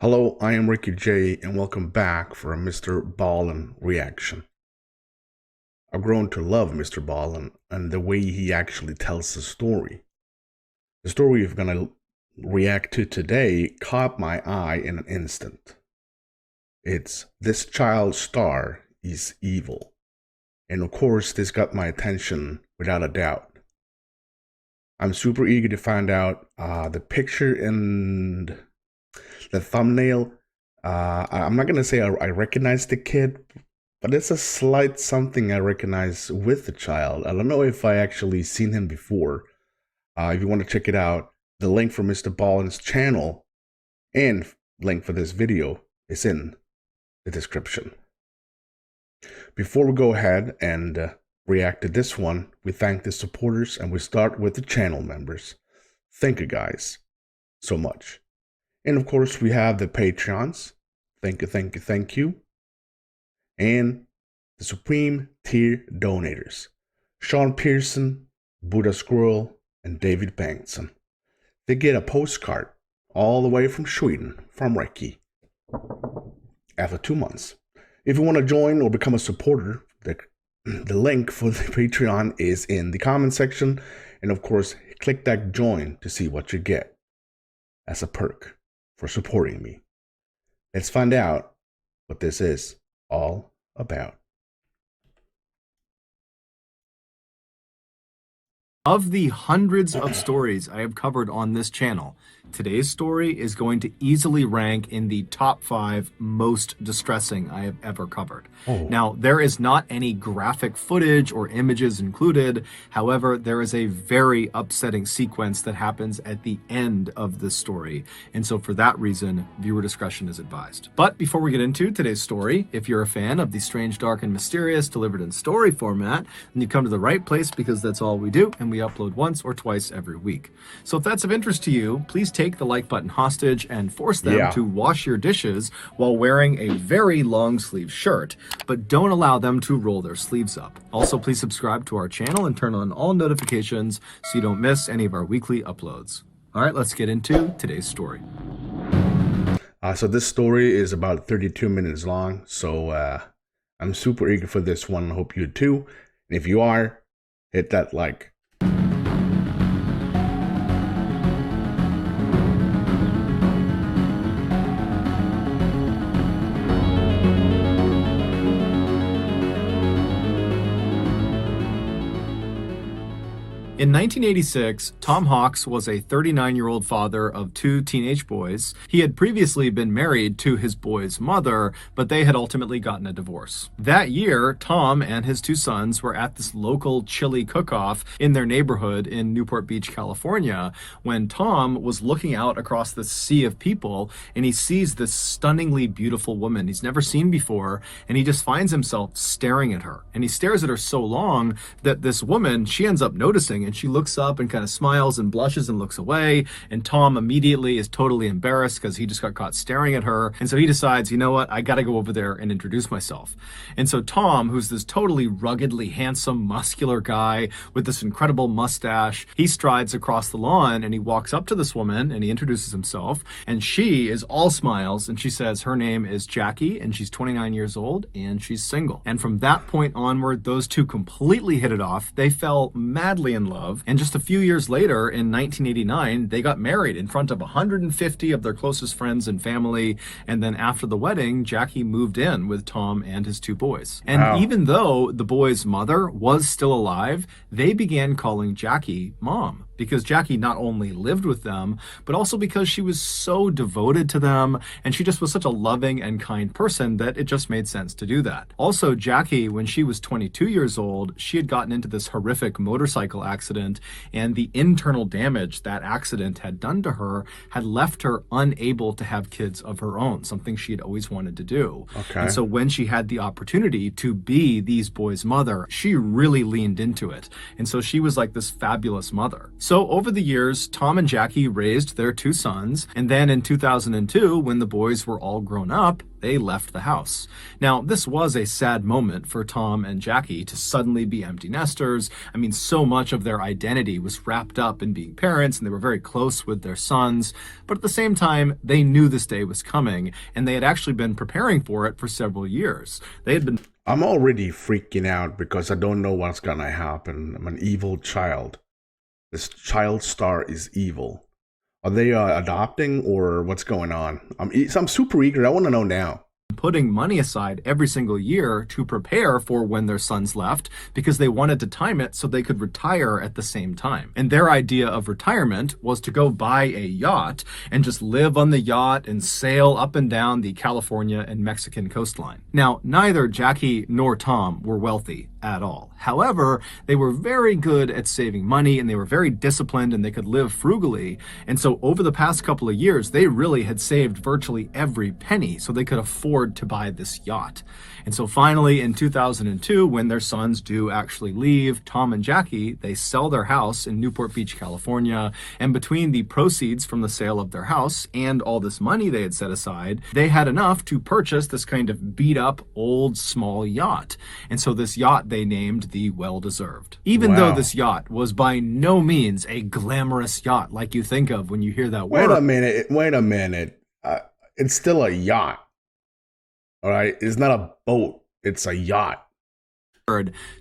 Hello, I am Ricky J, and welcome back for a MrBallen reaction. I've grown to love MrBallen and the way he actually tells the story. The story we're gonna react to today caught my eye in an instant. It's This Child Star is Evil. And of course, this got my attention without a doubt. I'm super eager to find out the picture and the thumbnail. I'm not gonna say I recognize the kid, but it's a slight something I recognize with the child. I don't know if I actually seen him before. If you want to check it out, the link for MrBallen's channel and link for this video is in the description. Before we go ahead and react to this one, we thank the supporters and we start with the channel members. Thank you guys so much. And of course, we have the Patreons. Thank you, thank you, thank you. And the Supreme Tier Donators. Sean Pearson, Buddha Squirrel, and David Bengtsson. They get a postcard all the way from Sweden, from Recky, after 2 months. If you want to join or become a supporter, the link for the Patreon is in the comment section. And of course, click that join to see what you get as a perk for supporting me. Let's find out what this is all about. Of the hundreds of stories I have covered on this channel, today's story is going to easily rank in the top 5 most distressing I have ever covered. Now, there is not any graphic footage or images included. However, there is a very upsetting sequence that happens at the end of this story. And so for that reason, viewer discretion is advised. But before we get into today's story, if you're a fan of the strange, dark, and mysterious delivered in story format, then you come to the right place because that's all we do, and we upload once or twice every week. So if that's of interest to you, please take the like button hostage and force them to wash your dishes while wearing a very long sleeve shirt, but don't allow them to roll their sleeves up. Also, please subscribe to our channel and turn on all notifications so you don't miss any of our weekly uploads. All right, let's get into today's story. So this story is about 32 minutes long, so I'm super eager for this one. I hope you too. And if you are, hit that like. In 1986, Tom Hawks was a 39-year-old father of 2 teenage boys. He had previously been married to his boys' mother, but they had ultimately gotten a divorce. That year, Tom and his 2 sons were at this local chili cook-off in their neighborhood in Newport Beach, California, when Tom was looking out across the sea of people, and he sees this stunningly beautiful woman he's never seen before, and he just finds himself staring at her. And he stares at her so long that this woman, she ends up noticing, and she looks up and kind of smiles and blushes and looks away. And Tom immediately is totally embarrassed because he just got caught staring at her. And so he decides, you know what, I got to go over there and introduce myself. And so Tom, who's this totally ruggedly handsome, muscular guy with this incredible mustache, he strides across the lawn and he walks up to this woman and he introduces himself. And she is all smiles and she says her name is Jackie and she's 29 years old and she's single. And from that point onward, those two completely hit it off. They fell madly in love. And just a few years later, in 1989, they got married in front of 150 of their closest friends and family. And then after the wedding, Jackie moved in with Tom and his 2 boys. And even though the boys' mother was still alive, they began calling Jackie Mom, because Jackie not only lived with them, but also because she was so devoted to them, and she just was such a loving and kind person that it just made sense to do that. Also, Jackie, when she was 22 years old, she had gotten into this horrific motorcycle accident, and the internal damage that accident had done to her had left her unable to have kids of her own, something she had always wanted to do. And so when she had the opportunity to be these boys' mother, she really leaned into it. And so she was like this fabulous mother. So over the years, Tom and Jackie raised their 2 sons, and then in 2002, when the boys were all grown up, they left the house. Now, this was a sad moment for Tom and Jackie to suddenly be empty nesters. I mean, so much of their identity was wrapped up in being parents, and they were very close with their sons. But at the same time, they knew this day was coming, and they had actually been preparing for it for several years. They had been... I'm already freaking out because I don't know what's gonna happen. I'm an evil child. This child star is evil. Are they adopting or what's going on? I'm super eager. I want to know now. Putting money aside every single year to prepare for when their sons left because they wanted to time it so they could retire at the same time. And their idea of retirement was to go buy a yacht and just live on the yacht and sail up and down the California and Mexican coastline. Now, neither Jackie nor Tom were wealthy at all. However, they were very good at saving money and they were very disciplined and they could live frugally. And so over the past couple of years, they really had saved virtually every penny so they could afford to buy this yacht. And so finally in 2002, when their sons do actually leave, Tom and Jackie, they sell their house in Newport Beach, California. And between the proceeds from the sale of their house and all this money they had set aside, they had enough to purchase this kind of beat up old small yacht. And so this yacht they named the Well-Deserved. Even though this yacht was by no means a glamorous yacht like you think of when you hear that word. Wait a minute. It's still a yacht. All right, it's not a boat, it's a yacht.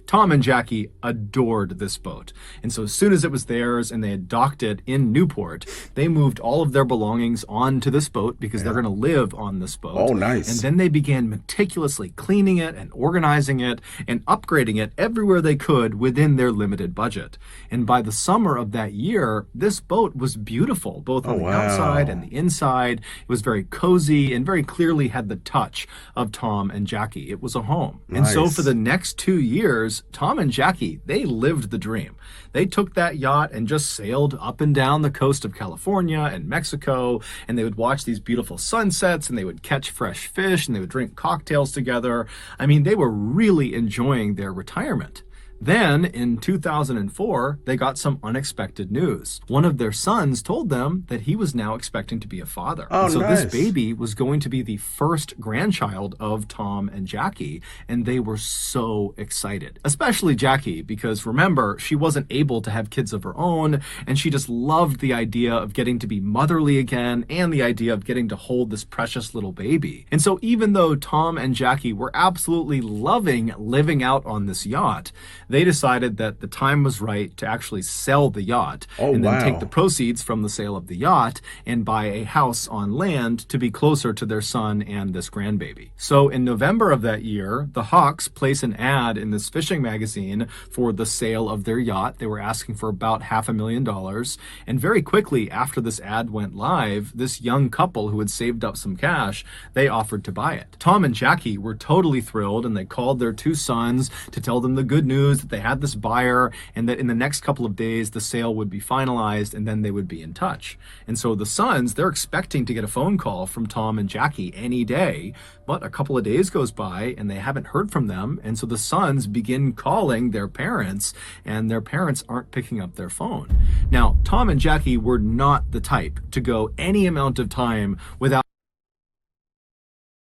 Tom and Jackie adored this boat. And so as soon as it was theirs and they had docked it in Newport, they moved all of their belongings onto this boat because they're going to live on this boat. Oh, nice. And then they began meticulously cleaning it and organizing it and upgrading it everywhere they could within their limited budget. And by the summer of that year, this boat was beautiful, both on the outside and the inside. It was very cozy and very clearly had the touch of Tom and Jackie. It was a home. Nice. And so for the next 2 years, Tom and Jackie, they lived the dream. They took that yacht and just sailed up and down the coast of California and Mexico, and they would watch these beautiful sunsets, and they would catch fresh fish, and they would drink cocktails together. I mean, they were really enjoying their retirement. Then, in 2004, they got some unexpected news. One of their sons told them that he was now expecting to be a father. Oh, so nice. this baby was going to be the first grandchild of Tom and Jackie, and they were so excited. Especially Jackie, because remember, she wasn't able to have kids of her own, and she just loved the idea of getting to be motherly again, and the idea of getting to hold this precious little baby. And so even though Tom and Jackie were absolutely loving living out on this yacht, they decided that the time was right to actually sell the yacht and then take the proceeds from the sale of the yacht and buy a house on land to be closer to their son and this grandbaby. So in November of that year, the Hawks place an ad in this fishing magazine for the sale of their yacht. They were asking for about $500,000. And very quickly after this ad went live, this young couple who had saved up some cash, they offered to buy it. Tom and Jackie were totally thrilled, and they called their 2 sons to tell them the good news that they had this buyer and that in the next couple of days the sale would be finalized and then they would be in touch. And so the sons, they're expecting to get a phone call from Tom and Jackie any day, but a couple of days goes by and they haven't heard from them. And so the sons begin calling their parents, and their parents aren't picking up their phone. Now, Tom and Jackie were not the type to go any amount of time without...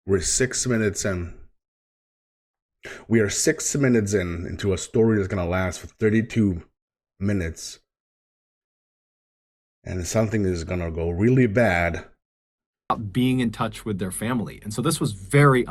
We're 6 minutes in. We are 6 minutes into a story that's going to last for 32 minutes. And something is going to go really bad. Being in touch with their family. And so this was very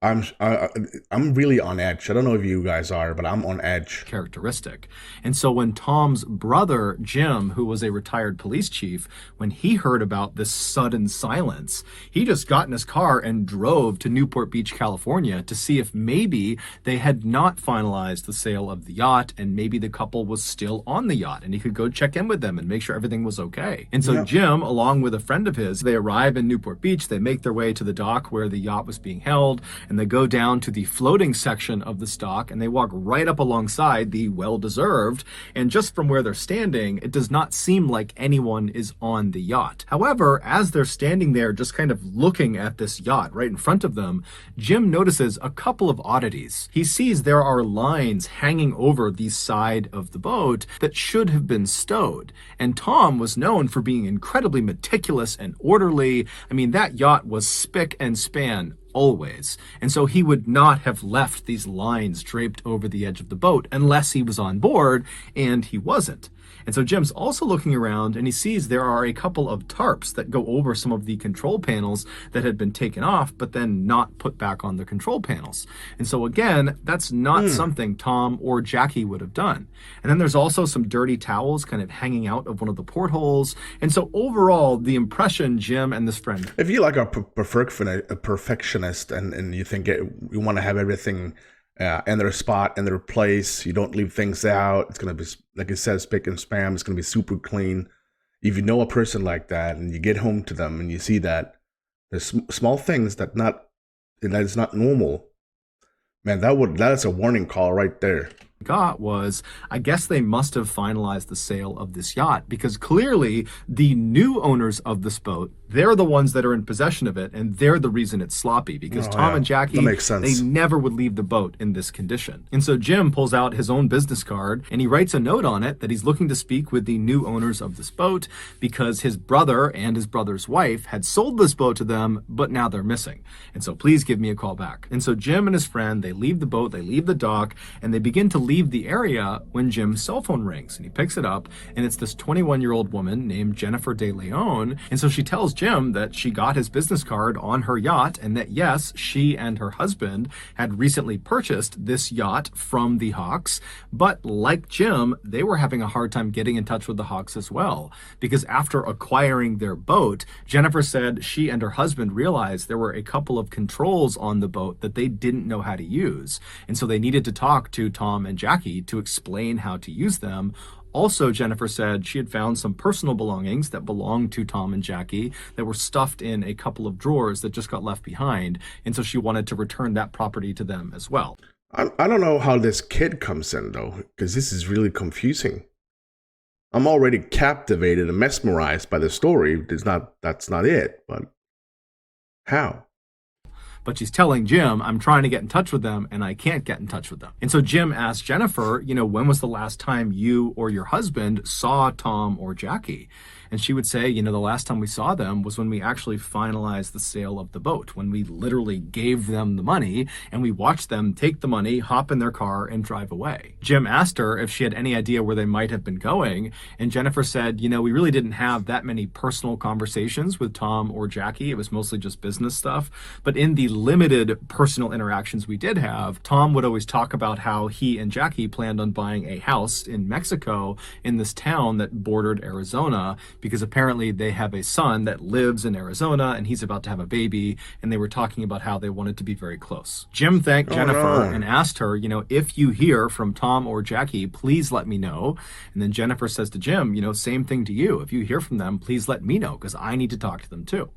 I'm really on edge. I don't know if you guys are, but I'm on edge. Characteristic. And so when Tom's brother, Jim, who was a retired police chief, when he heard about this sudden silence, he just got in his car and drove to Newport Beach, California to see if maybe they had not finalized the sale of the yacht and maybe the couple was still on the yacht and he could go check in with them and make sure everything was okay. And so Jim, along with a friend of his, they arrive in Newport Beach, they make their way to the dock where the yacht was being held, and they go down to the floating section of the dock, and they walk right up alongside the well-deserved, and just from where they're standing, it does not seem like anyone is on the yacht. However, as they're standing there just kind of looking at this yacht right in front of them, Jim notices a couple of oddities. He sees there are lines hanging over the side of the boat that should have been stowed, and Tom was known for being incredibly meticulous and orderly. I mean, that yacht was spick and span always. And so he would not have left these lines draped over the edge of the boat unless he was on board, and he wasn't. And so Jim's also looking around, and he sees there are a couple of tarps that go over some of the control panels that had been taken off, but then not put back on the control panels. And so again, that's not something Tom or Jackie would have done. And then there's also some dirty towels kind of hanging out of one of the portholes. And so overall, the impression Jim and this friend... If you like a perfectionist and you think you want to have everything in their spot, in their place, you don't leave things out, it's going to be, like it says, spick and spam, it's going to be super clean. If you know a person like that and you get home to them and you see that there's small things that is not normal, man, that's a warning call right there. Got was, I guess they must have finalized the sale of this yacht, because clearly the new owners of this boat, they're the ones that are in possession of it, and they're the reason it's sloppy, because Tom and Jackie, that makes sense. They never would leave the boat in this condition. And so Jim pulls out his own business card, and he writes a note on it that he's looking to speak with the new owners of this boat, because his brother and his brother's wife had sold this boat to them, but now they're missing. And so please give me a call back. And so Jim and his friend, they leave the boat, they leave the dock, and they begin to leave the area when Jim's cell phone rings, and he picks it up, and it's this 21-year-old woman named Jennifer De Leon. And so she tells Jim that she got his business card on her yacht, and that yes, she and her husband had recently purchased this yacht from the Hawks, but like Jim, they were having a hard time getting in touch with the Hawks as well, because after acquiring their boat, Jennifer said she and her husband realized there were a couple of controls on the boat that they didn't know how to use, and so they needed to talk to Tom and Jackie to explain how to use them. Also, Jennifer said she had found some personal belongings that belonged to Tom and Jackie that were stuffed in a couple of drawers that just got left behind, and so she wanted to return that property to them as well. I don't know how this kid comes in, though, because this is really confusing. I'm already captivated and mesmerized by the story. That's not it, but how? But she's telling Jim, I'm trying to get in touch with them and I can't get in touch with them. And so Jim asked Jennifer, when was the last time you or your husband saw Tom or Jackie? And she would say, the last time we saw them was when we actually finalized the sale of the boat, when we literally gave them the money and we watched them take the money, hop in their car, and drive away. Jim asked her if she had any idea where they might have been going, and Jennifer said, we really didn't have that many personal conversations with Tom or Jackie. It was mostly just business stuff. But in the limited personal interactions we did have, Tom would always talk about how he and Jackie planned on buying a house in Mexico in this town that bordered Arizona, because apparently they have a son that lives in Arizona and he's about to have a baby, and they were talking about how they wanted to be very close. Jim thanked Jennifer and asked her, if you hear from Tom or Jackie, please let me know. And then Jennifer says to Jim, same thing to you. If you hear from them, please let me know, because I need to talk to them too.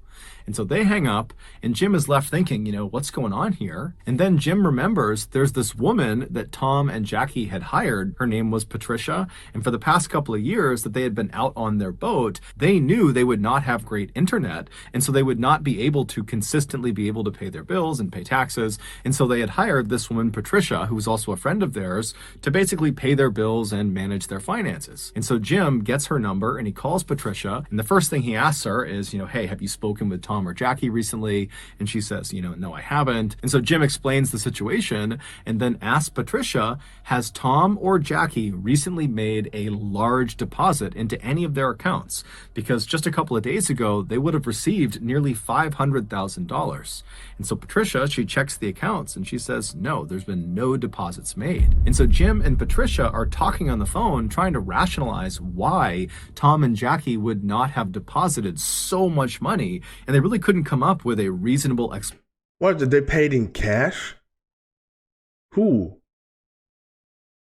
And so they hang up, and Jim is left thinking, what's going on here? And then Jim remembers there's this woman that Tom and Jackie had hired. Her name was Patricia. And for the past couple of years that they had been out on their boat, they knew they would not have great internet. And so they would not be able to consistently be able to pay their bills and pay taxes. And so they had hired this woman, Patricia, who was also a friend of theirs, to basically pay their bills and manage their finances. And so Jim gets her number and he calls Patricia. And the first thing he asks her is, hey, have you spoken with Tom or Jackie recently? And she says, no, I haven't. And so Jim explains the situation and then asks Patricia, has Tom or Jackie recently made a large deposit into any of their accounts? Because just a couple of days ago, they would have received nearly $500,000. And so Patricia, she checks the accounts and she says, no, there's been no deposits made. And so Jim and Patricia are talking on the phone, trying to rationalize why Tom and Jackie would not have deposited so much money, and they really couldn't come up with a reasonable explanation. What, did they pay it in cash? Who?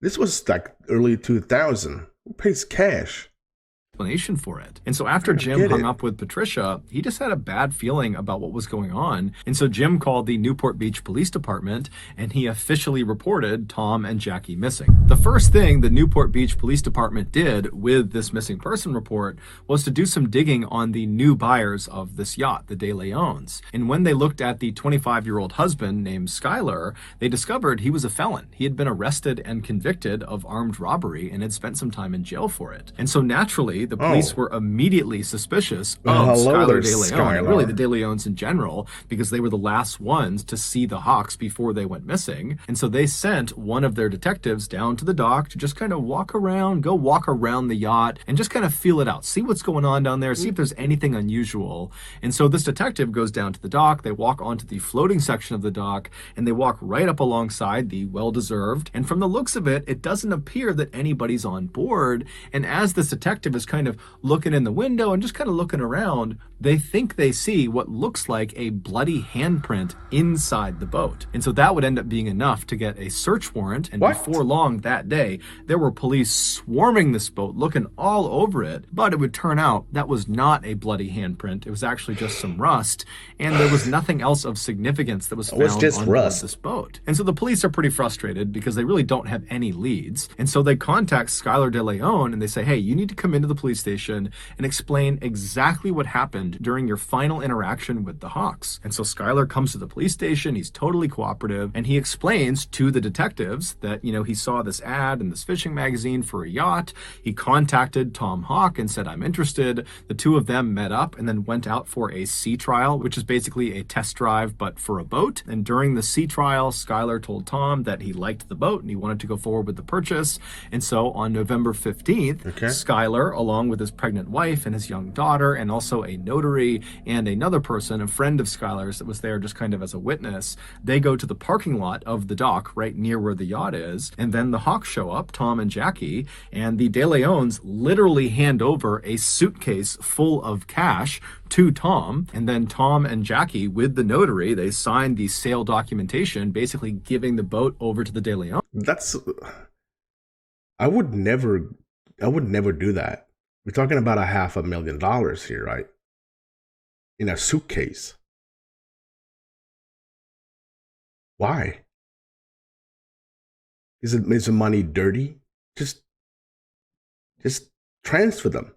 This was like early 2000. Who pays cash? explanation for it. And so after I Jim get hung it. up with Patricia, he just had a bad feeling about what was going on. And so Jim called the Newport Beach Police Department and he officially reported Tom and Jackie missing. The first thing the Newport Beach Police Department did with this missing person report was to do some digging on the new buyers of this yacht, the De Leons. And when they looked at the 25-year-old husband named Skyler, they discovered he was a felon. He had been arrested and convicted of armed robbery and had spent some time in jail for it. And so naturally, the police were immediately suspicious of Hello there, Skyler De Leon, and Skylar. really the De Leons in general, because they were the last ones to see the Hawks before they went missing. And so they sent one of their detectives down to the dock to just kind of walk around the yacht and just kind of feel it out, see what's going on down there, see if there's anything unusual. And so this detective goes down to the dock, they walk onto the floating section of the dock, and they walk right up alongside the well-deserved. And from the looks of it, it doesn't appear that anybody's on board. And as this detective is kind of looking in the window and just kind of looking around, they think they see what looks like a bloody handprint inside the boat. And so that would end up being enough to get a search warrant. And before long that day, there were police swarming this boat, looking all over it. But it would turn out that was not a bloody handprint. It was actually just some rust. And there was nothing else of significance that was found on board this boat. And so the police are pretty frustrated because they really don't have any leads. And so they contact Skyler De Leon and they say, hey, you need to come into the police station and explain exactly what happened during your final interaction with the Hawks. And so Skyler comes to the police station. He's totally cooperative. And he explains to the detectives that, you know, he saw this ad in this fishing magazine for a yacht. He contacted Tom Hawk and said, I'm interested. The two of them met up and then went out for a sea trial, which is basically a test drive, but for a boat. And during the sea trial, Skyler told Tom that he liked the boat and he wanted to go forward with the purchase. And so on November 15th, Skyler, along with his pregnant wife and his young daughter, and also a notary and another person, a friend of Skyler's that was there just kind of as a witness, they go to the parking lot of the dock right near where the yacht is. And then the Hawks show up, Tom and Jackie, and the De Leons literally hand over a suitcase full of cash to Tom. And then Tom and Jackie, with the notary, they signed the sale documentation, basically giving the boat over to the De Leon. I would never do that. We're talking about $500,000 here, right? In a suitcase. Why? Is the money dirty? Just transfer them.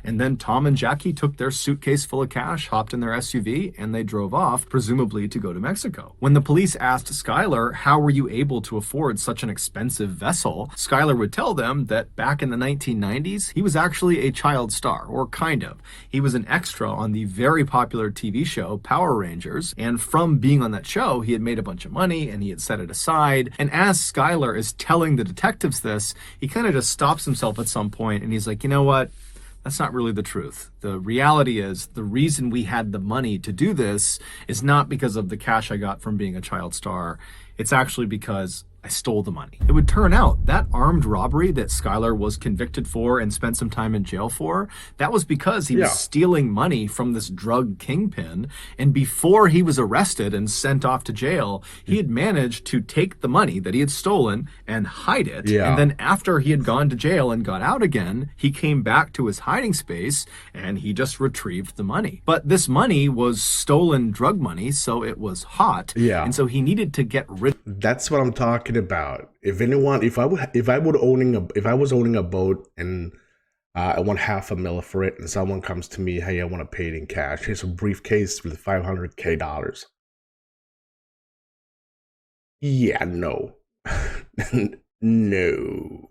And then Tom and Jackie took their suitcase full of cash, hopped in their SUV, and they drove off, presumably to go to Mexico. When the police asked Skyler, how were you able to afford such an expensive vessel? Skyler would tell them that back in the 1990s, he was actually a child star, or kind of. He was an extra on the very popular TV show Power Rangers, and from being on that show, he had made a bunch of money and he had set it aside. And as Skyler is telling the detectives this, he kind of just stops himself at some point and he's like, you know what? That's not really the truth. The reality is the reason we had the money to do this is not because of the cash I got from being a child star. It's actually because I stole the money. It would turn out that armed robbery that Skyler was convicted for and spent some time in jail for, that was because he was stealing money from this drug kingpin. And before he was arrested and sent off to jail, he had managed to take the money that he had stolen and hide it. And then after he had gone to jail and got out again, he came back to his hiding space and he just retrieved the money. But this money was stolen drug money, so it was hot. And so he needed to get rid of it. That's what I'm talking about. If I was owning a boat and I want $500,000 for it, and someone comes to me, hey, I want to pay it in cash. Here's a briefcase with $500,000. Yeah, no, no.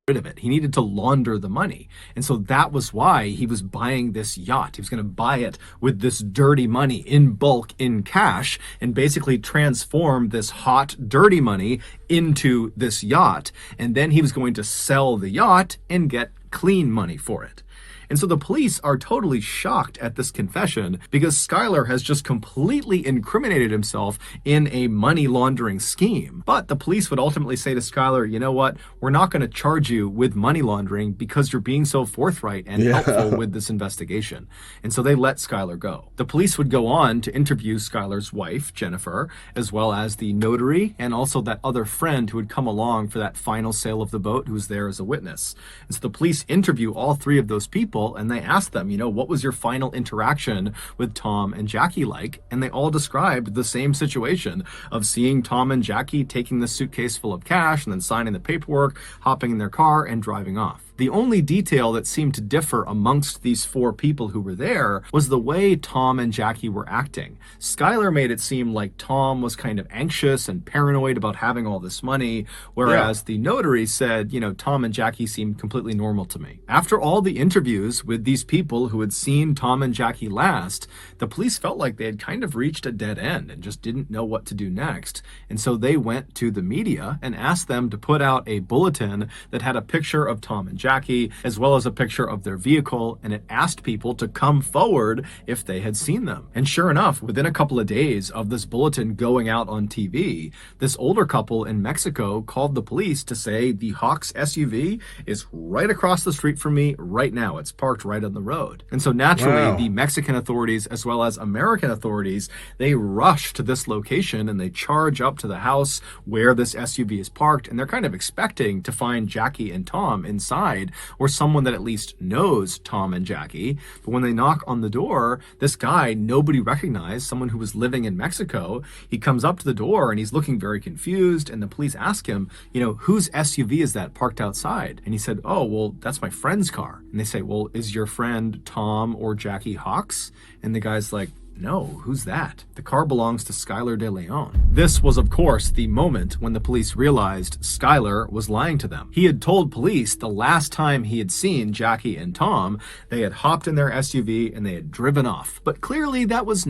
Rid of it. He needed to launder the money. And so that was why he was buying this yacht. He was going to buy it with this dirty money in bulk, in cash, and basically transform this hot, dirty money into this yacht. And then he was going to sell the yacht and get clean money for it. And so the police are totally shocked at this confession because Skylar has just completely incriminated himself in a money laundering scheme. But the police would ultimately say to Skylar, you know what, we're not going to charge you with money laundering because you're being so forthright and helpful with this investigation. And so they let Skylar go. The police would go on to interview Skylar's wife, Jennifer, as well as the notary and also that other friend who had come along for that final sale of the boat who was there as a witness. And so the police interview all three of those people and they ask them, you know, what was your final interaction with Tom and Jackie like? And they all described the same situation of seeing Tom and Jackie taking the suitcase full of cash and then signing the paperwork, hopping in their car and driving off. The only detail that seemed to differ amongst these four people who were there was the way Tom and Jackie were acting. Skylar made it seem like Tom was kind of anxious and paranoid about having all this money, whereas the notary said, you know, Tom and Jackie seemed completely normal to me. After all the interviews with these people who had seen Tom and Jackie last, the police felt like they had kind of reached a dead end and just didn't know what to do next. And so they went to the media and asked them to put out a bulletin that had a picture of Tom and Jackie, as well as a picture of their vehicle, and it asked people to come forward if they had seen them. And sure enough, within a couple of days of this bulletin going out on TV, this older couple in Mexico called the police to say the Hawks SUV is right across the street from me right now. It's parked right on the road. And so naturally, the Mexican authorities, as well as American authorities, they rush to this location and they charge up to the house where this SUV is parked, and they're kind of expecting to find Jackie and Tom inside, or someone that at least knows Tom and Jackie. But when they knock on the door, this guy nobody recognized, someone who was living in Mexico, he comes up to the door and he's looking very confused, and the police ask him, you know, whose SUV is that parked outside? And he said, oh, well, that's my friend's car. And they say, well, is your friend Tom or Jackie Hawks? And the guy's like, no, who's that? The car belongs to Skylar De Leon. This was, of course, the moment when the police realized Skylar was lying to them. He had told police the last time he had seen Jackie and Tom, they had hopped in their SUV and they had driven off. But clearly that was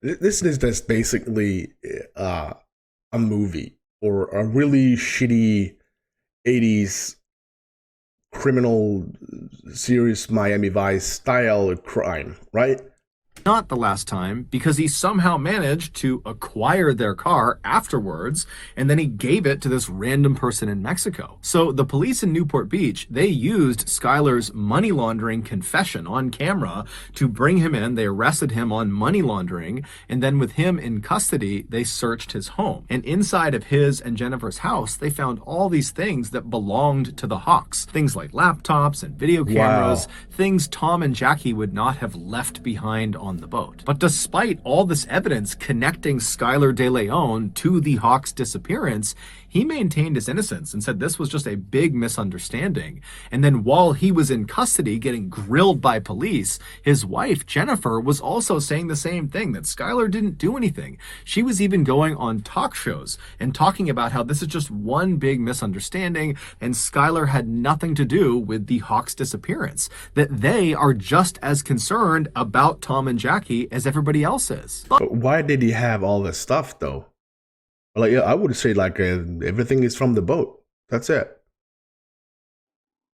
This is just basically a movie or a really shitty 80s criminal series Miami Vice style crime, right? not the last time, because he somehow managed to acquire their car afterwards, and then he gave it to this random person in Mexico. So the police in Newport Beach, they used Skylar's money laundering confession on camera to bring him in. They arrested him on money laundering, and then with him in custody, they searched his home. And inside of his and Jennifer's house, they found all these things that belonged to the Hawks. Things like laptops and video cameras, things Tom and Jackie would not have left behind on the boat. But despite all this evidence connecting Skylar De Leon to the Hawks' disappearance, he maintained his innocence and said this was just a big misunderstanding. And then while he was in custody getting grilled by police, his wife, Jennifer, was also saying the same thing, that Skylar didn't do anything. She was even going on talk shows and talking about how this is just one big misunderstanding and Skylar had nothing to do with the Hawks' disappearance, that they are just as concerned about Tom and Jackie as everybody else is. But why did he have all this stuff though? Like, I would say like everything is from the boat. That's it.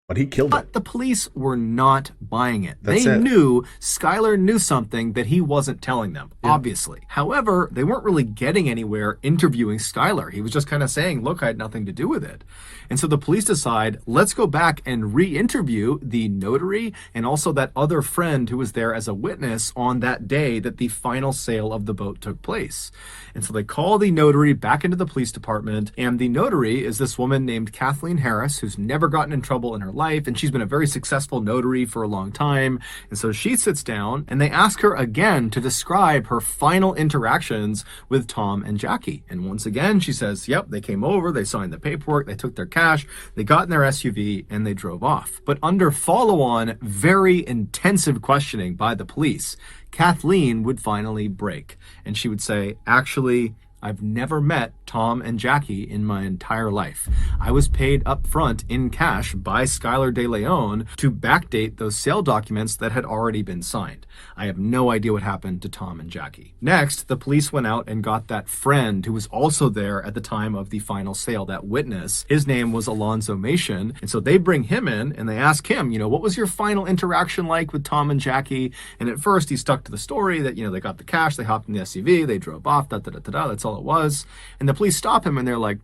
But he killed But it. the police were not buying it. That's They it. knew Skylar knew something that he wasn't telling them, obviously. However, they weren't really getting anywhere interviewing Skylar. He was just kind of saying, look, I had nothing to do with it. And so the police decide, let's go back and re-interview the notary and also that other friend who was there as a witness on that day that the final sale of the boat took place. And so they call the notary back into the police department, and the notary is this woman named Kathleen Harris, who's never gotten in trouble in her life, and she's been a very successful notary for a long time. And so she sits down and they ask her again to describe her final interactions with Tom and Jackie. And once again, she says, yep, they came over, they signed the paperwork, they took their cash, they got in their SUV, and they drove off. But under follow-on, very intensive questioning by the police, Kathleen would finally break. And she would say, actually, I've never met Tom and Jackie in my entire life. I was paid up front in cash by Skylar De Leon to backdate those sale documents that had already been signed. I have no idea what happened to Tom and Jackie. Next, the police went out and got that friend who was also there at the time of the final sale, that witness. His name was Alonzo Mason. And so they bring him in and they ask him, what was your final interaction like with Tom and Jackie? And at first he stuck to the story that, they got the cash, they hopped in the SUV, they drove off, that's all it was. And the police stop him and they're like,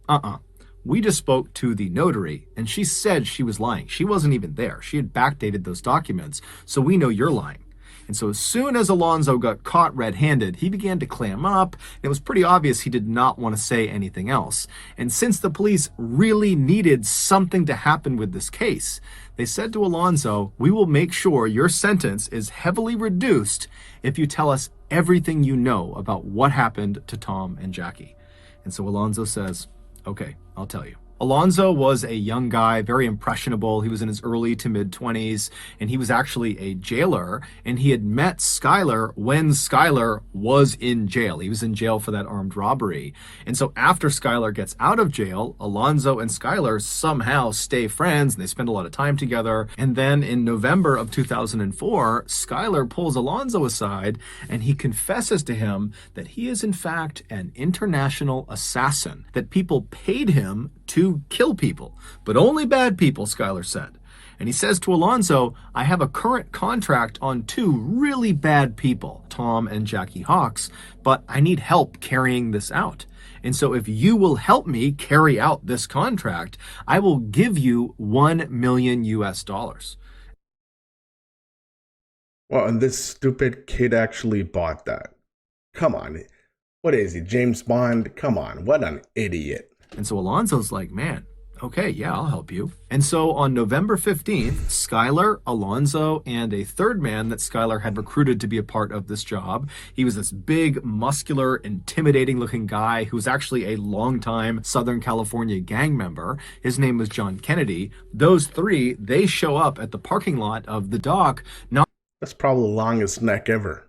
we just spoke to the notary and she said she was lying. She wasn't even there. She had backdated those documents. So we know you're lying. And so as soon as Alonzo got caught red-handed, he began to clam up. It was pretty obvious he did not want to say anything else. And since the police really needed something to happen with this case, they said to Alonzo, we will make sure your sentence is heavily reduced if you tell us everything you know about what happened to Tom and Jackie. And so Alonzo says, okay, I'll tell you. Alonzo was a young guy, very impressionable. He was in his early to mid-20s, and he was actually a jailer, and he had met Skylar when Skylar was in jail. He was in jail for that armed robbery. And so after Skylar gets out of jail, Alonzo and Skylar somehow stay friends, and they spend a lot of time together. And then in November of 2004, Skylar pulls Alonzo aside, and he confesses to him that he is in fact an international assassin, that people paid him to kill people, but only bad people, Skylar said. And he says to Alonzo, I have a current contract on two really bad people, Tom and Jackie Hawks, but I need help carrying this out. And so if you will help me carry out this contract, I will give you $1 million US. Well, and this stupid kid actually bought that. Come on. What is he, James Bond? Come on, what an idiot. And so Alonzo's like, man, okay, yeah, I'll help you. And so on November 15th, Skylar, Alonzo, and a third man that Skylar had recruited to be a part of this job. He was this big, muscular, intimidating looking guy who was actually a longtime Southern California gang member. His name was John Kennedy. Those three, they show up at the parking lot of the dock, That's probably the longest neck ever.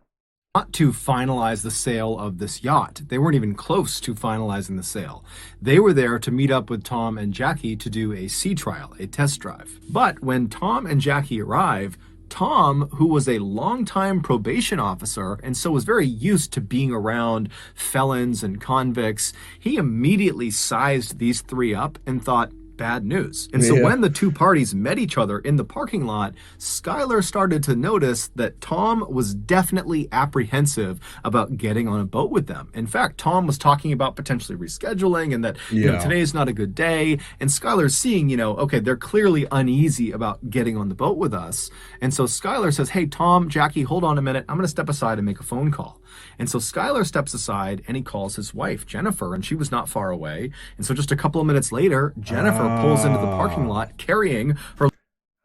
Not to finalize the sale of this yacht. They weren't even close to finalizing the sale. They were there to meet up with Tom and Jackie to do a sea trial, a test drive. But when Tom and Jackie arrive, Tom, who was a longtime probation officer and so was very used to being around felons and convicts, he immediately sized these three up and thought, bad news. And so when the two parties met each other in the parking lot, Skylar started to notice that Tom was definitely apprehensive about getting on a boat with them. In fact, Tom was talking about potentially rescheduling and that today's not a good day. And Skylar's seeing, okay, they're clearly uneasy about getting on the boat with us. And so Skylar says, hey, Tom, Jackie, hold on a minute. I'm going to step aside and make a phone call. And so Skylar steps aside and he calls his wife, Jennifer, and she was not far away. And so just a couple of minutes later, Jennifer pulls into the parking lot carrying her.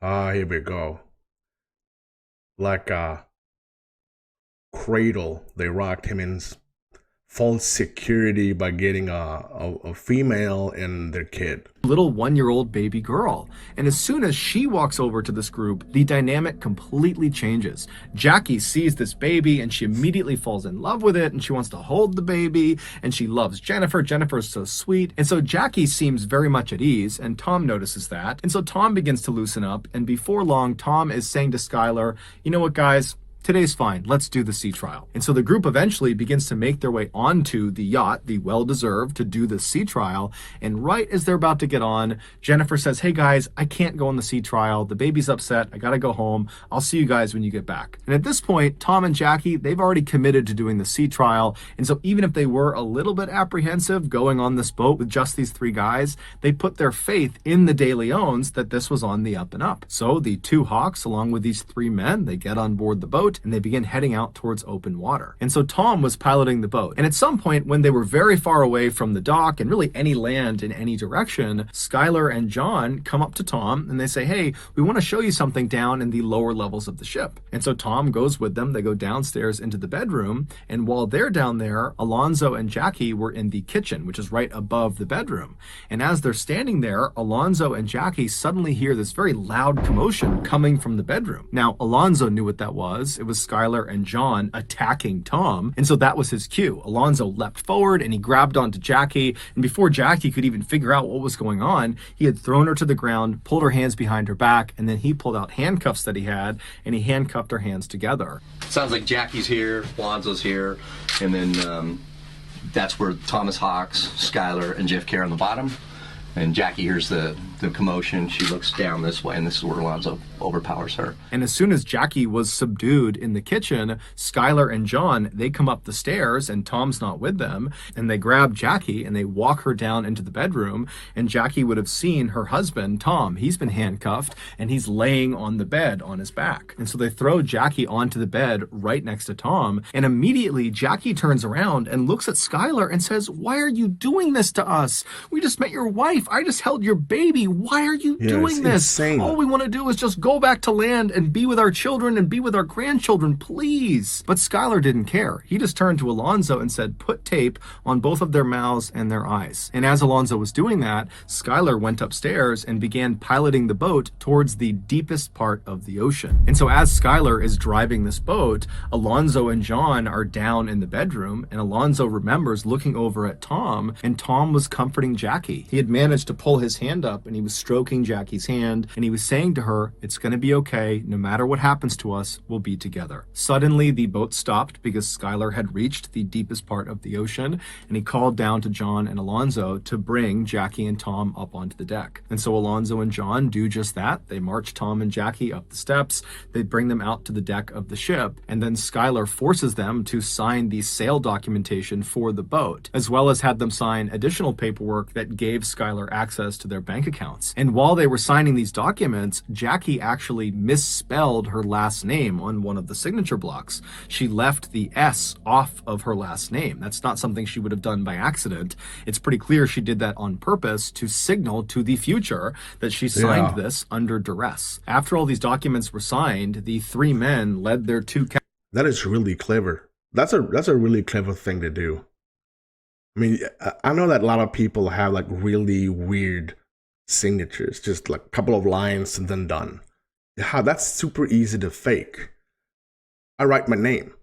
Here we go. Like a cradle, they rocked him in false security by getting a female and their kid. Little 1-year-old baby girl. And as soon as she walks over to this group, the dynamic completely changes. Jackie sees this baby and she immediately falls in love with it and she wants to hold the baby and she loves Jennifer. Jennifer is so sweet. And so Jackie seems very much at ease and Tom notices that. And so Tom begins to loosen up and before long, Tom is saying to Skylar, you know what, guys? Today's fine. Let's do the sea trial. And so the group eventually begins to make their way onto the yacht, the well-deserved, to do the sea trial. And right as they're about to get on, Jennifer says, hey guys, I can't go on the sea trial. The baby's upset. I gotta go home. I'll see you guys when you get back. And at this point, Tom and Jackie, they've already committed to doing the sea trial. And so even if they were a little bit apprehensive going on this boat with just these three guys, they put their faith in the De Leons that this was on the up and up. So the two Hawks, along with these three men, they get on board the boat and they begin heading out towards open water. And so Tom was piloting the boat. And at some point when they were very far away from the dock and really any land in any direction, Skylar and John come up to Tom and they say, hey, we want to show you something down in the lower levels of the ship. And so Tom goes with them. They go downstairs into the bedroom. And while they're down there, Alonzo and Jackie were in the kitchen, which is right above the bedroom. And as they're standing there, Alonzo and Jackie suddenly hear this very loud commotion coming from the bedroom. Now, Alonzo knew what that was. it was Skylar and John attacking Tom. And so that was his cue. Alonzo leapt forward and he grabbed onto Jackie. And before Jackie could even figure out what was going on, he had thrown her to the ground, pulled her hands behind her back, and then he pulled out handcuffs that he had, and he handcuffed her hands together. Sounds like Jackie's here, Alonzo's here, and then that's where Thomas Hawks, Skylar, and Jeff Kerr on the bottom. And Jackie hears the commotion. She looks down this way, and this is where Alonzo overpowers her. And as soon as Jackie was subdued in the kitchen, Skylar and John, they come up the stairs, and Tom's not with them, and they grab Jackie, and they walk her down into the bedroom, and Jackie would have seen her husband, Tom. He's been handcuffed, and he's laying on the bed on his back. And so they throw Jackie onto the bed right next to Tom, and immediately Jackie turns around and looks at Skylar and says, "Why are you doing this to us? We just met your wife. I just held your baby. Why are you doing this? Insane. All we want to do is just go back to land and be with our children and be with our grandchildren, please." But Skylar didn't care. He just turned to Alonzo and said, "Put tape on both of their mouths and their eyes." And as Alonzo was doing that, Skylar went upstairs and began piloting the boat towards the deepest part of the ocean. And so as Skylar is driving this boat, Alonzo and John are down in the bedroom, and Alonzo remembers looking over at Tom, and Tom was comforting Jackie. He had managed to pull his hand up, and he was stroking Jackie's hand, and he was saying to her, "It's going to be okay. No matter what happens to us, we'll be together." Suddenly, the boat stopped because Skylar had reached the deepest part of the ocean, and he called down to John and Alonzo to bring Jackie and Tom up onto the deck. And so Alonzo and John do just that. They march Tom and Jackie up the steps. They bring them out to the deck of the ship, and then Skylar forces them to sign the sale documentation for the boat, as well as had them sign additional paperwork that gave Skylar access to their bank accounts. And while they were signing these documents, Jackie actually misspelled her last name on one of the signature blocks. She left the S off of her last name. That's not something she would have done by accident. It's pretty clear she did that on purpose to signal to the future that she signed this under duress. After all these documents were signed, the three men led their two That is really clever. That's a really clever thing to do. I mean, I know that a lot of people have like really weird signatures, just like a couple of lines and then done. Yeah, that's super easy to fake. I write my name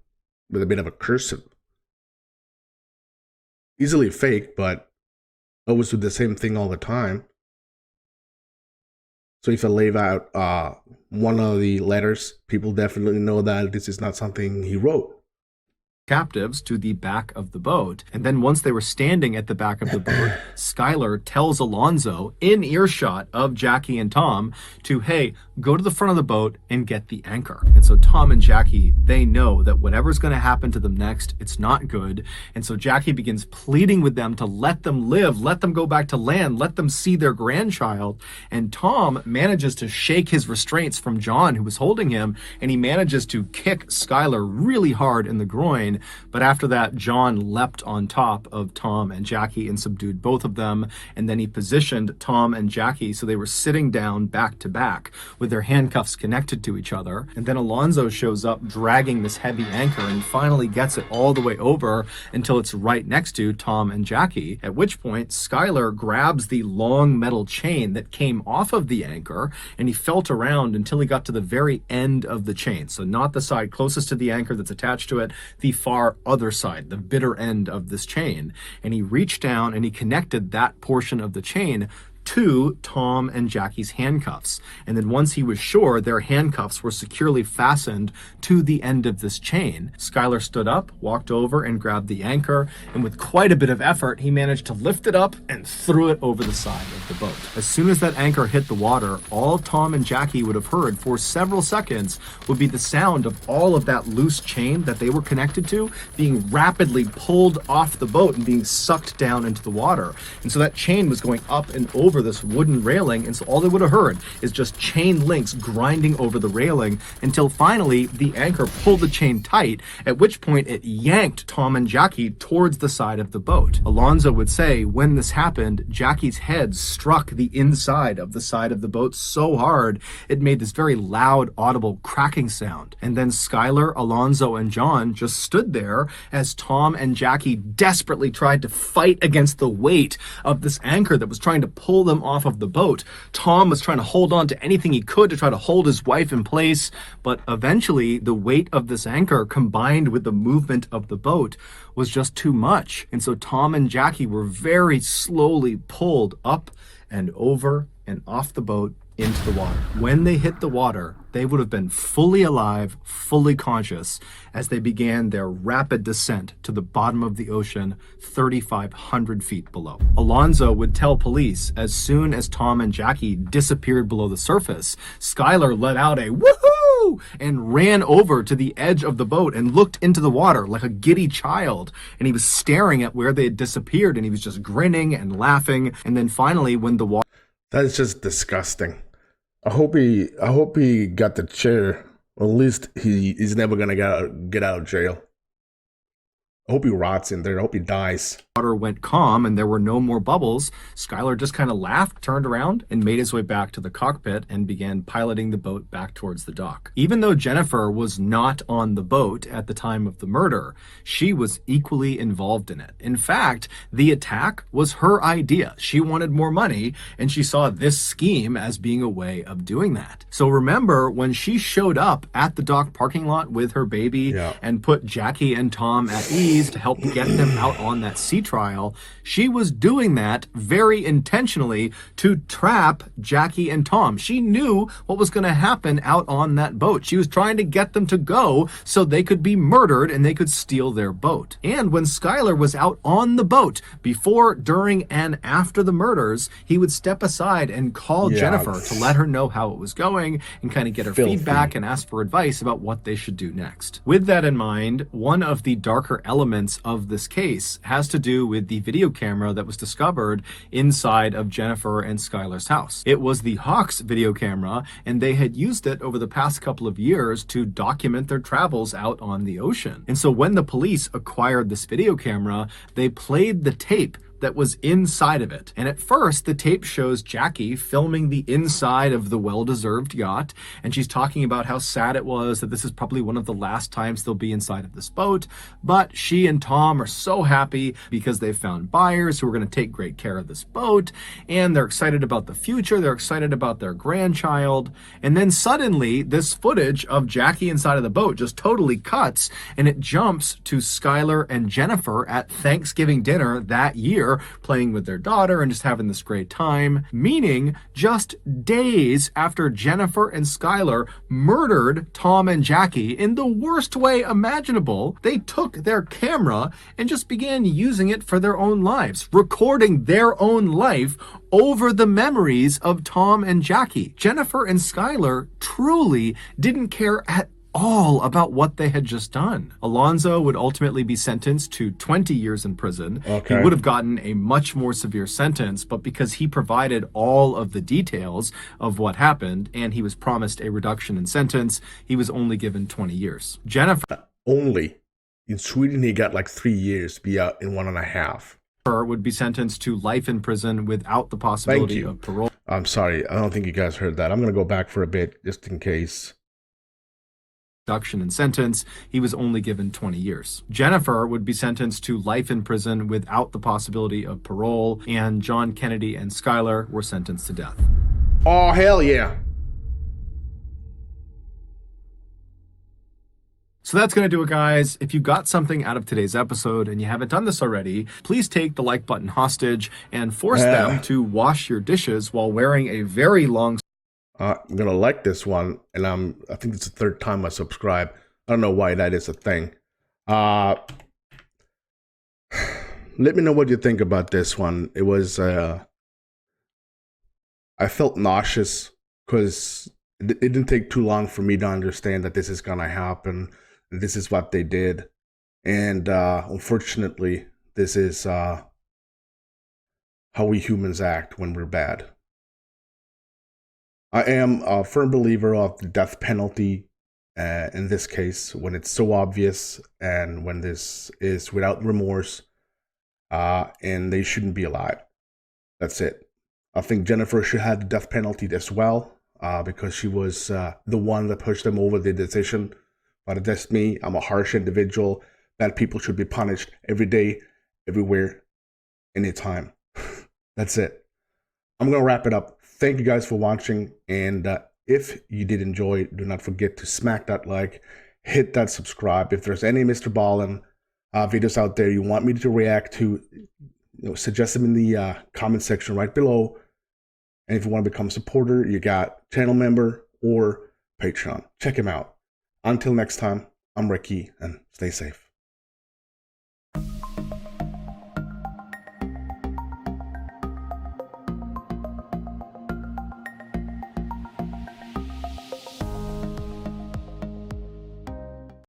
with a bit of a cursive. Easily fake, but I always do the same thing all the time. So if I leave out one of the letters, people definitely know that this is not something he wrote. Captives to the back of the boat. And then once they were standing at the back of the boat, Skylar tells Alonzo, in earshot of Jackie and Tom, to, "Hey, go to the front of the boat and get the anchor." And so Tom and Jackie, they know that whatever's going to happen to them next, it's not good. And so Jackie begins pleading with them to let them live, let them go back to land, let them see their grandchild. And Tom manages to shake his restraints from John, who was holding him, and he manages to kick Skylar really hard in the groin. But after that, John leapt on top of Tom and Jackie and subdued both of them. And then he positioned Tom and Jackie so they were sitting down back to back with their handcuffs connected to each other. And then Alonzo shows up dragging this heavy anchor and finally gets it all the way over until it's right next to Tom and Jackie. At which point, Skylar grabs the long metal chain that came off of the anchor, and he felt around until he got to the very end of the chain. So not the side closest to the anchor that's attached to it, the far other side, the bitter end of this chain. And he reached down and he connected that portion of the chain to Tom and Jackie's handcuffs. And then once he was sure their handcuffs were securely fastened to the end of this chain, Skylar stood up, walked over and grabbed the anchor, and with quite a bit of effort, he managed to lift it up and threw it over the side of the boat. As soon as that anchor hit the water, all Tom and Jackie would have heard for several seconds would be the sound of all of that loose chain that they were connected to being rapidly pulled off the boat and being sucked down into the water. And so that chain was going up and over this wooden railing, and so all they would have heard is just chain links grinding over the railing until finally the anchor pulled the chain tight, at which point it yanked Tom and Jackie towards the side of the boat. Alonzo would say when this happened, Jackie's head struck the inside of the side of the boat so hard it made this very loud, audible cracking sound. And then Skylar, Alonzo, and John just stood there as Tom and Jackie desperately tried to fight against the weight of this anchor that was trying to pull pull them off of the boat. Tom was trying to hold on to anything he could to try to hold his wife in place, but eventually the weight of this anchor combined with the movement of the boat was just too much. And so Tom and Jackie were very slowly pulled up and over and off the boat into the water. When they hit the water, they would have been fully alive, fully conscious, as they began their rapid descent to the bottom of the ocean, 3,500 feet below. Alonzo would tell police as soon as Tom and Jackie disappeared below the surface, Skylar let out a woohoo and ran over to the edge of the boat and looked into the water like a giddy child. And he was staring at where they had disappeared, and he was just grinning and laughing. And then finally, when the water... That's just disgusting. I hope he got the chair. Or at least he's never gonna get out of jail. I hope he rots in there. I hope he dies. Water went calm and there were no more bubbles. Skylar just kind of laughed, turned around, and made his way back to the cockpit and began piloting the boat back towards the dock. Even though Jennifer was not on the boat at the time of the murder, she was equally involved in it. In fact, the attack was her idea. She wanted more money, and she saw this scheme as being a way of doing that. So remember, when she showed up at the dock parking lot with her baby and put Jackie and Tom at ease to help get them out on that sea trial, she was doing that very intentionally to trap Jackie and Tom. She knew what was going to happen out on that boat. She was trying to get them to go so they could be murdered and they could steal their boat. And when Skylar was out on the boat before, during, and after the murders, he would step aside and call Jennifer to let her know how it was going and kind of get her feedback and ask for advice about what they should do next. With that in mind, one of the darker elements of this case has to do with the video camera that was discovered inside of Jennifer and Skylar's house. It was the Hawks video camera, and they had used it over the past couple of years to document their travels out on the ocean. And so when the police acquired this video camera, they played the tape that was inside of it. And at first, the tape shows Jackie filming the inside of the well-deserved yacht, and she's talking about how sad it was that this is probably one of the last times they'll be inside of this boat. But she and Tom are so happy because they've found buyers who are going to take great care of this boat, and they're excited about the future, they're excited about their grandchild. And then suddenly, this footage of Jackie inside of the boat just totally cuts, and it jumps to Skylar and Jennifer at Thanksgiving dinner that year, playing with their daughter and just having this great time, meaning just days after Jennifer and Skylar murdered Tom and Jackie in the worst way imaginable, they took their camera and just began using it for their own lives, recording their own life over the memories of Tom and Jackie. Jennifer and Skylar truly didn't care at all about what they had just done. Alonzo would ultimately be sentenced to 20 years in prison. He would have gotten a much more severe sentence, but because he provided all of the details of what happened and he was promised a reduction in sentence, he was only given 20 years. Jennifer... Only. In Sweden, he got like 3 years to be out in 1.5. Would be sentenced to life in prison without the possibility of parole. I'm sorry. I don't think you guys heard that. I'm going to go back for a bit just in case. Reduction in sentence, he was only given 20 years. Jennifer would be sentenced to life in prison without the possibility of parole, and John Kennedy and Skylar were sentenced to death. Oh, hell yeah. So that's going to do it, guys. If you got something out of today's episode and you haven't done this already, please take the like button hostage and force them to wash your dishes while wearing a very long... I'm gonna like this one, and I think it's the third time I subscribe. I don't know why that is a thing. Let me know what you think about this one. It was I felt nauseous because it didn't take too long for me to understand that this is gonna happen. This is what they did, and unfortunately, this is how we humans act when we're bad. I am a firm believer of the death penalty in this case, when it's so obvious and when this is without remorse, and they shouldn't be alive. That's it. I think Jennifer should have the death penalty as well, because she was the one that pushed them over the decision. But that's me. I'm a harsh individual. Bad people should be punished every day, everywhere, anytime. That's it. I'm going to wrap it up. Thank you guys for watching. And if you did enjoy, do not forget to smack that like, hit that subscribe. If there's any MrBallen videos out there you want me to react to, suggest them in the comment section right below. And if you want to become a supporter, you got channel member or Patreon. Check him out. Until next time, I'm Recky, and stay safe.